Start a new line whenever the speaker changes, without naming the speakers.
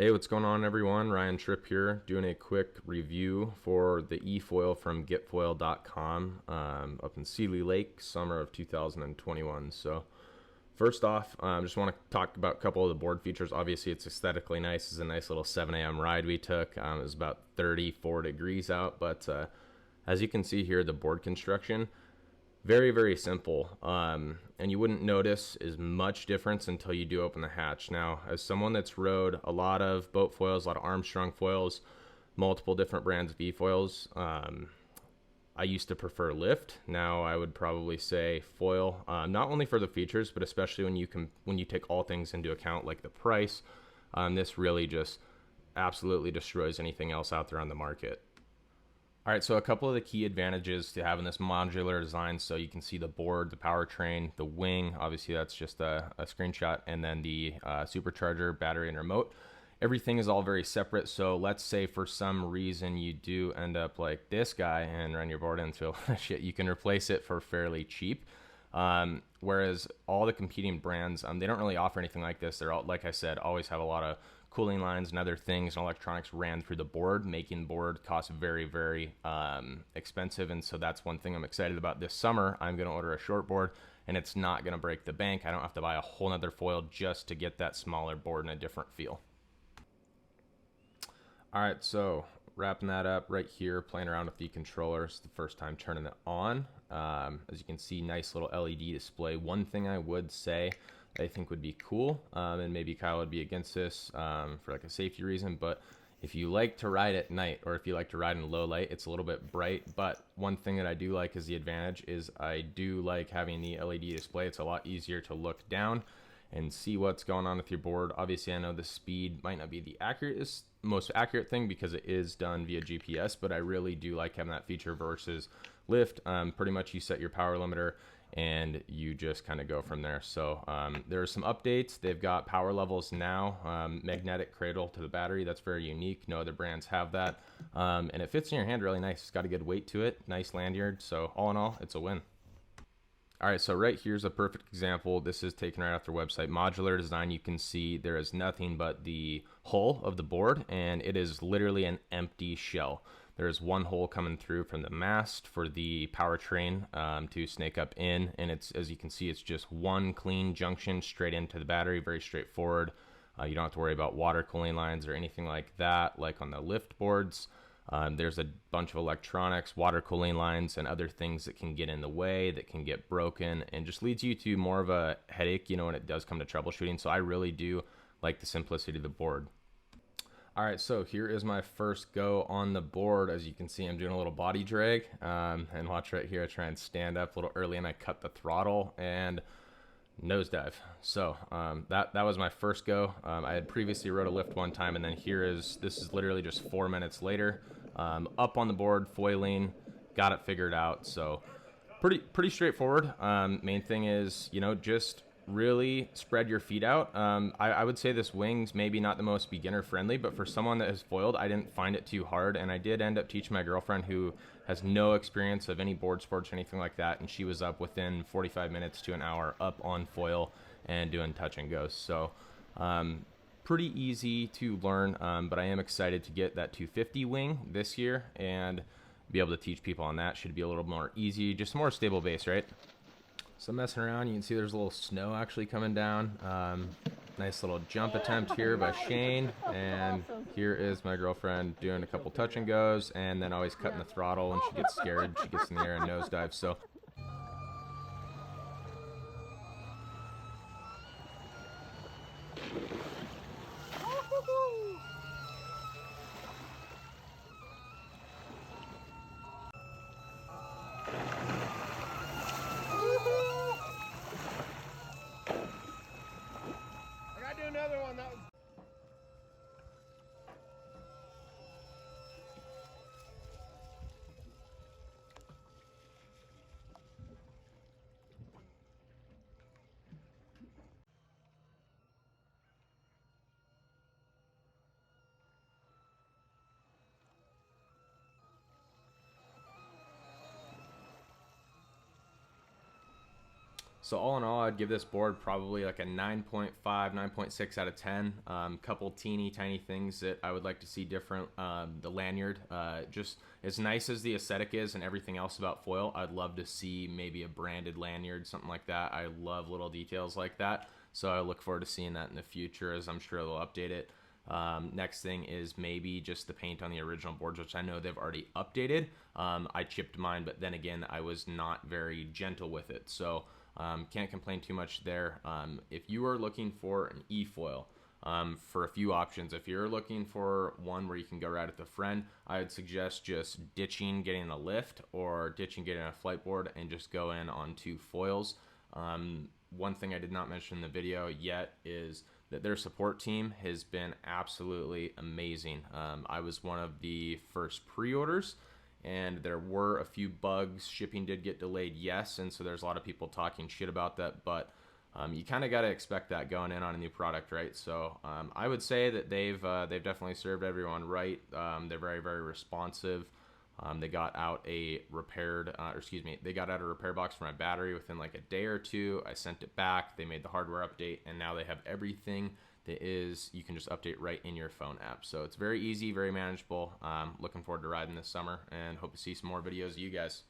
Hey, what's going on everyone? Ryan Tripp here, doing a quick review for the Efoil from getfoil.com up in Seeley Lake, summer of 2021. So first off, just want to talk about a couple of the board features. Obviously, it's aesthetically nice. It's a nice little 7 a.m. ride we took. It was about 34 degrees out, but as you can see here, the board construction, very, very simple, and you wouldn't notice as much difference until you do open the hatch. Now, as someone that's rode a lot of boat foils, a lot of Armstrong foils, multiple different brands of e-foils, I used to prefer lift. Now I would probably say foil, not only for the features, but especially when you take all things into account, like the price. This really just absolutely destroys anything else out there on the market. All right, so a couple of the key advantages to having this modular design. So you can see the board, the powertrain, the wing. Obviously, that's just a screenshot, and then the supercharger, battery, and remote. Everything is all very separate. So let's say for some reason you do end up like this guy and run your board into shit, you can replace it for fairly cheap. Whereas all the competing brands, they don't really offer anything like this. They're all, like I said, always have a lot of cooling lines and other things and electronics ran through the board, making the board cost very, very expensive. And so that's one thing I'm excited about this summer. I'm going to order a short board and it's not going to break the bank. I don't have to buy a whole nother foil just to get that smaller board in a different feel. All right, so wrapping that up right here, playing around with the controllers, the first time turning it on. As you can see, nice little LED display. One thing I would say I think would be cool, and maybe Kyle would be against this for like a safety reason, but if you like to ride at night or if you like to ride in low light, it's a little bit bright. But one thing that I do like is the advantage is I do like having the LED display. It's a lot easier to look down and see what's going on with your board. Obviously, I know the speed might not be the most accurate thing because it is done via GPS, but I really do like having that feature versus lift. Pretty much you set your power limiter and you just kind of go from there. So there are some updates. They've got power levels now, magnetic cradle to the battery. That's very unique. No other brands have that. And it fits in your hand really nice. It's got a good weight to it, nice lanyard. So all in all, it's a win. All right, so right here's a perfect example. This is taken right off their website. Modular Design, you can see there is nothing but the hull of the board, and it is literally an empty shell. There's one hole coming through from the mast for the powertrain to snake up in, and it's, as you can see, it's just one clean junction straight into the battery, very straightforward. You don't have to worry about water cooling lines or anything like that, like on the lift boards. There's a bunch of electronics, water cooling lines, and other things that can get in the way, that can get broken, and just leads you to more of a headache, when it does come to troubleshooting. So I really do like the simplicity of the board. All right, so here is my first go on the board. As you can see, I'm doing a little body drag, and watch right here, I try and stand up a little early, and I cut the throttle and nosedive. So that was my first go. I had previously rode a lift one time, and then this is literally just 4 minutes later. Up on the board, foiling, got it figured out. So pretty straightforward. Main thing is, just really spread your feet out. I would say this wing's maybe not the most beginner friendly, but for someone that has foiled, I didn't find it too hard. And I did end up teaching my girlfriend, who has no experience of any board sports or anything like that. And she was up within 45 minutes to an hour up on foil and doing touch and goes. So pretty easy to learn, but I am excited to get that 250 wing this year and be able to teach people on that. Should be a little more easy, just more stable base, right? So messing around, you can see there's a little snow actually coming down. Nice little jump attempt here by Shane. And here is my girlfriend doing a couple touch and goes, and then always cutting the throttle when she gets scared. She gets in the air and nosedives. So
I gotta do another one. That was
So all in all, I'd give this board probably like a 9.5, 9.6 out of 10. Couple teeny tiny things that I would like to see different. The lanyard, just as nice as the aesthetic is and everything else about foil, I'd love to see maybe a branded lanyard, something like that. I love little details like that. So I look forward to seeing that in the future, as I'm sure they'll update it. Next thing is maybe just the paint on the original boards, which I know they've already updated. I chipped mine, but then again, I was not very gentle with it. So can't complain too much there. If you are looking for an Efoil, for a few options, if you're looking for one where you can go right at the front, I would suggest just ditching getting a lift or ditching getting a flight board and just go in on 2 foils. One thing I did not mention in the video yet is that their support team has been absolutely amazing. I was one of the first pre-orders, and there were a few bugs. Shipping did get delayed, yes, and so there's a lot of people talking shit about that, but you kind of got to expect that going in on a new product, right? So I would say that they've definitely served everyone right. They're very, very responsive. They got out a they got out a repair box for my battery within like a day or two. I sent it back. They made the hardware update, and now they have everything that is, you can just update right in your phone app. So it's very easy, very manageable. Looking forward to riding this summer, and hope to see some more videos of you guys.